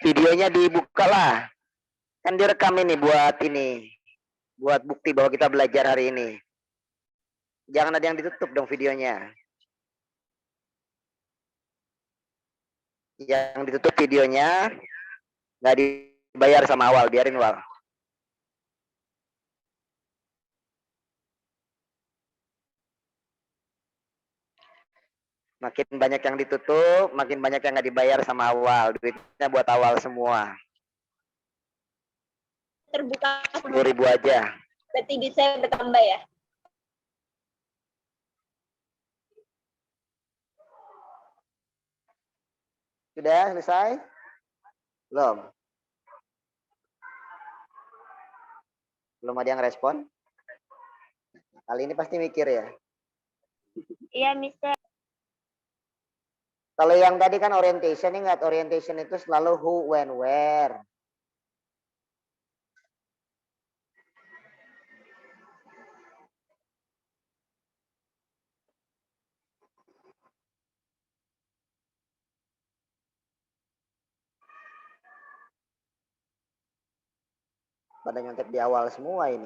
Videonya dibuka lah. Kan direkam ini buat bukti bahwa kita belajar hari ini. Jangan ada yang ditutup dong videonya. Yang ditutup videonya nggak dibayar sama awal, biarin Wal. Makin banyak yang ditutup, makin banyak yang nggak dibayar sama awal. Duitnya buat awal semua. Terbuka 10.000 aja. berarti duit saya bertambah ya. Sudah selesai? Belum? Belum ada yang respon? Kali ini pasti mikir ya. Iya, Mister. Kalau yang tadi kan orientation, ingat orientation itu selalu who, when, where. Pada nyontek di awal semua ini.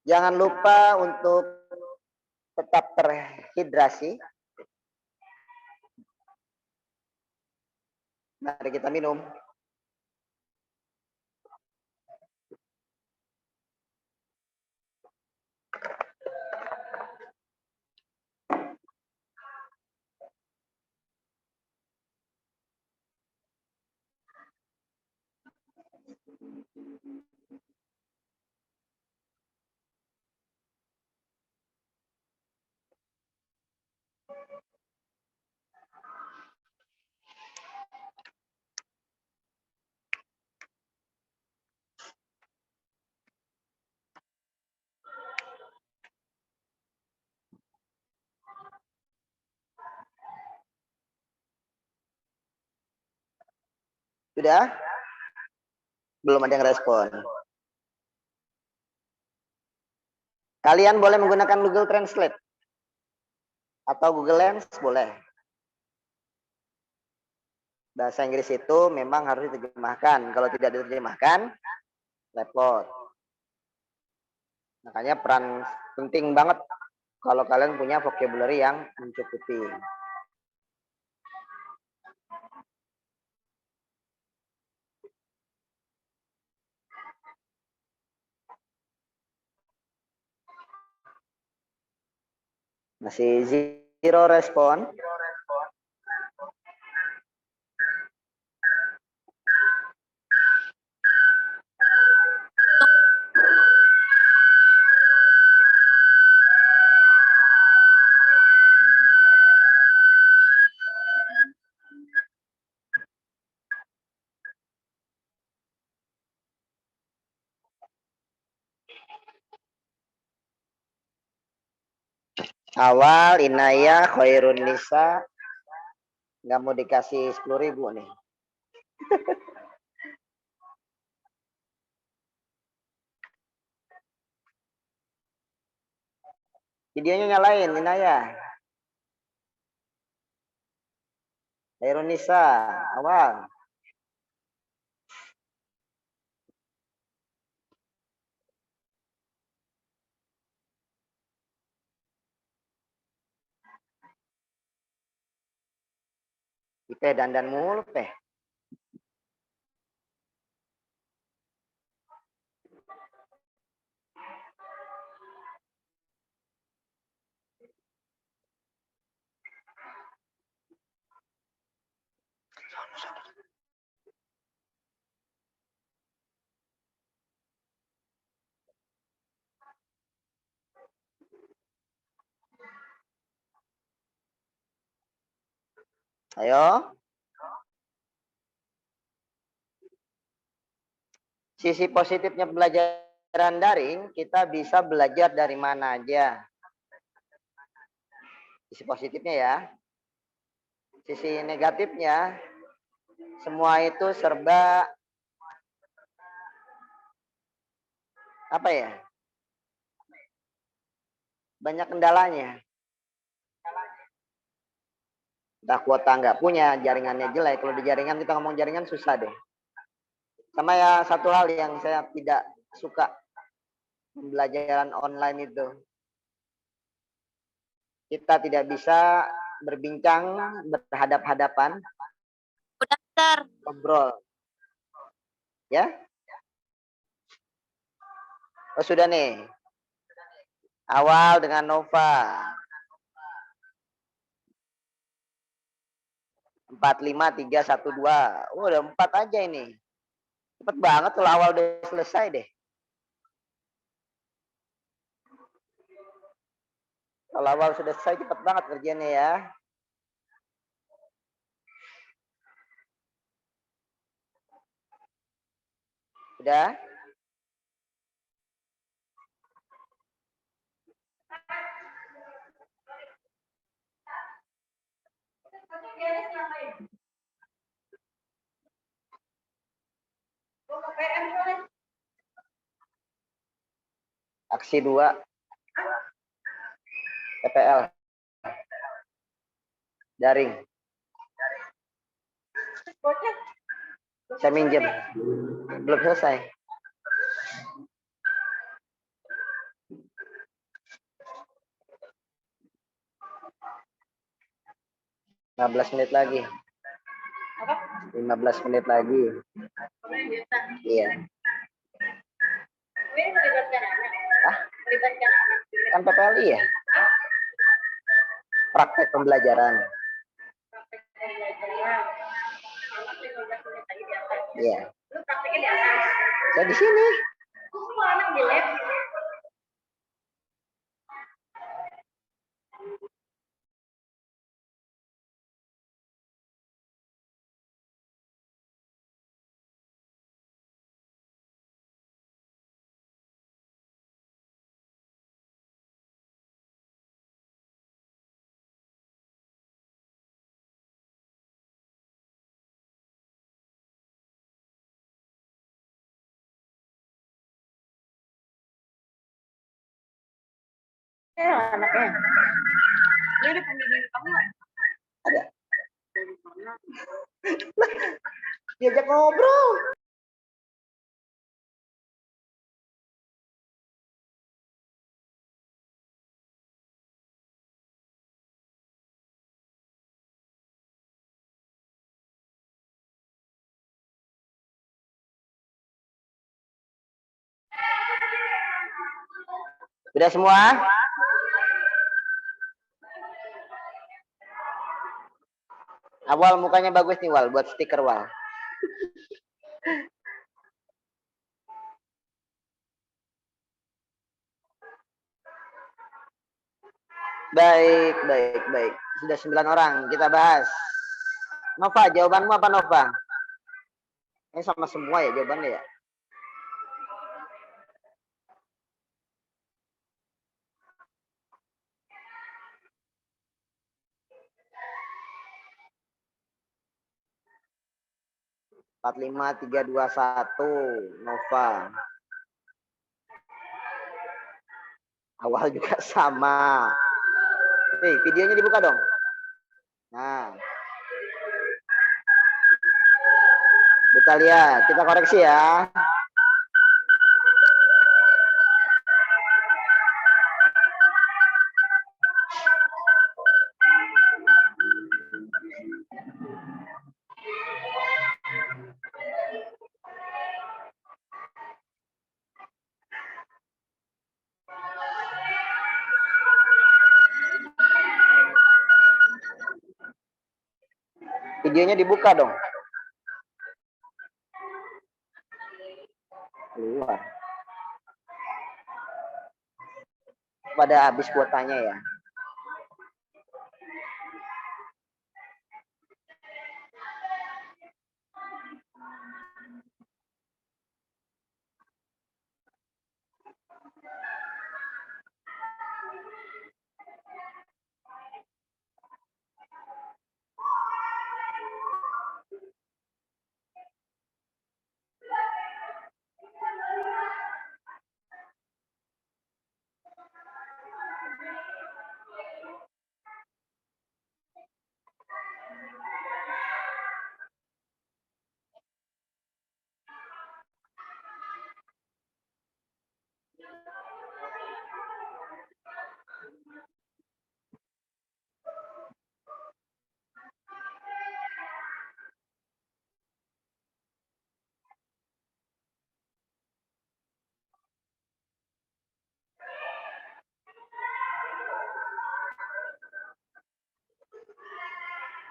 Jangan lupa untuk tetap terhidrasi. Mari kita minum. Sudah? Belum ada yang respon. Kalian boleh menggunakan Google Translate. Atau Google Lens, boleh. Bahasa Inggris itu memang harus diterjemahkan. Kalau tidak diterjemahkan, repot. Makanya peran penting banget kalau kalian punya vocabulary yang mencukupi. Masih zero respon. Awal, Inaya, Khairun Nisa. Nggak mau dikasih 10.000 nih. Videonya nyalain, Inaya. Khairun Nisa, awal. Ipe dandan mulu, Peh. Ayo. Sisi positifnya pembelajaran daring, kita bisa belajar dari mana aja. Sisi positifnya ya. Sisi negatifnya, semua itu serba apa ya? Banyak kendalanya. Entah kuota nggak punya, jaringannya jelek. Kalau di jaringan, kita ngomong jaringan susah deh. Sama ya satu hal yang saya tidak suka pembelajaran online itu. Kita tidak bisa berbincang berhadap-hadapan, Udah, Mister. ngobrol. Ya? Oh, sudah nih. Awal dengan Nova. 45312. Oh, udah 4 aja ini. Cepet banget kalau awal udah selesai deh. Kalau awal sudah selesai cepet banget kerjanya ya. Udah? Aksi 2 TPL daring. Saya minjem. Belum selesai. Apa? 15 menit lagi. 15 menit lagi. Iya. Hah? Kan PPLI ya? Praktek pembelajaran. Iya. Saya di sini. Anaknya. Dia ada pembimbing kamu nggak? Ada. Diajak ngobrol. Udah semua? Awal mukanya bagus nih Wal, buat stiker Wal. Baik, baik, baik. Sudah 9 orang, kita bahas. Nova, jawabanmu apa Nova? Ini sama semua ya jawabannya ya? Empat lima tiga dua satu Nova. Awal juga sama. Nih, videonya dibuka dong. Nah. Kita lihat, kita koreksi ya. Videonya dibuka dong. Keluar. Pada habis kuotanya ya.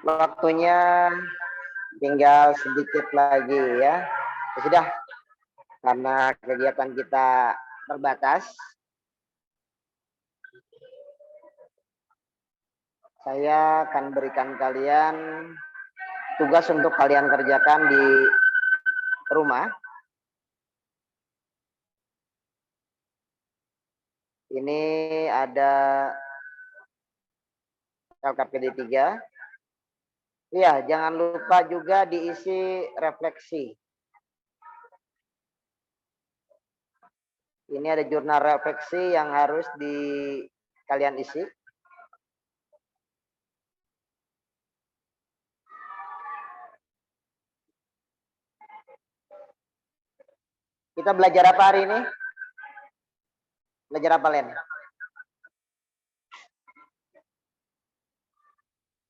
Waktunya tinggal sedikit lagi ya. Sudah, karena kegiatan kita terbatas, saya akan berikan kalian tugas untuk kalian kerjakan di rumah. Ini ada LKPD 3. Iya, jangan lupa juga diisi refleksi. Ini ada jurnal refleksi yang harus kalian isi. Kita belajar apa hari ini? Belajar apa, Len?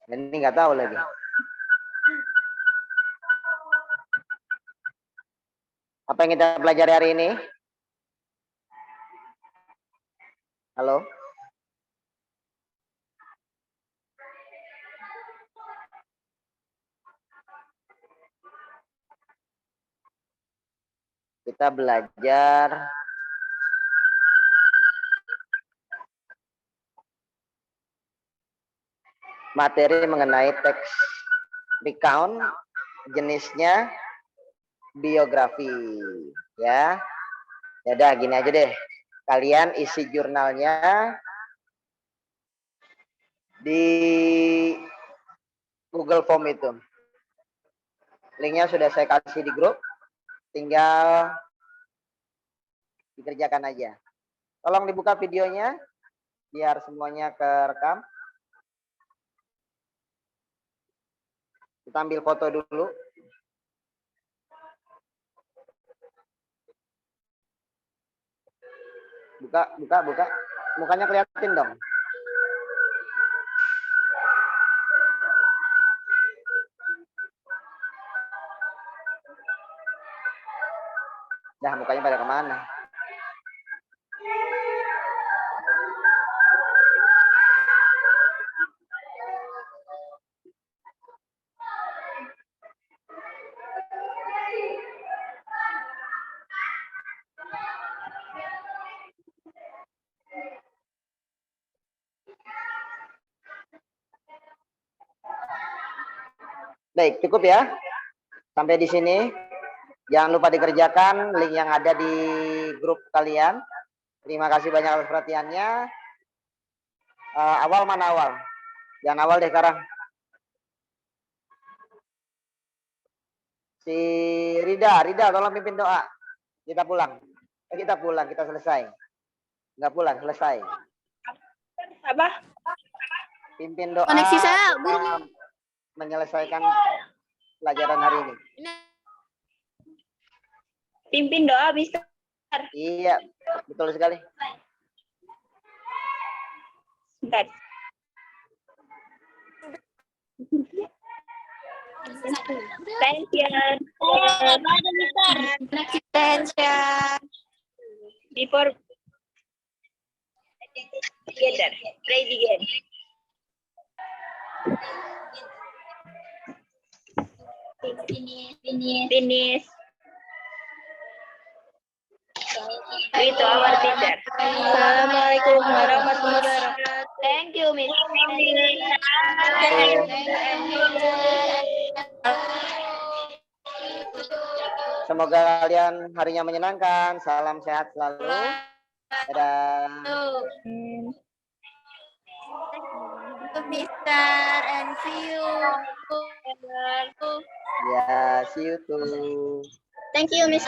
Ini nggak tahu lagi. Apa yang kita pelajari hari ini? Halo? Kita belajar materi mengenai teks recount, jenisnya biografi, ya. Ya udah, gini aja deh. Kalian isi jurnalnya di Google Form itu. Linknya sudah saya kasih di grup. Tinggal dikerjakan aja. Tolong dibuka videonya biar semuanya kerekam. Kita ambil foto dulu. Buka. Mukanya kelihatan dong. Dah, mukanya pada kemana? Baik, cukup ya. Sampai di sini. Jangan lupa dikerjakan link yang ada di grup kalian. Terima kasih banyak atas perhatiannya. Awal mana awal? Jangan awal deh sekarang. Si Rida tolong pimpin doa. Kita pulang, kita selesai. Enggak pulang, selesai. Apa? Pimpin doa. Koneksi saya buruk. Menyelesaikan pelajaran hari ini. Pimpin doa, Mister. Iya, betul sekali. Bentar. Attention. Attention. Before together. Ready again. Finish. Read to our teacher. Assalamualaikum warahmatullahi wabarakatuh. Thank you, Miss. Semoga kalian harinya menyenangkan. Salam sehat selalu. Dadah. Mister and see you. Ya, see you too. Thank you, Miss.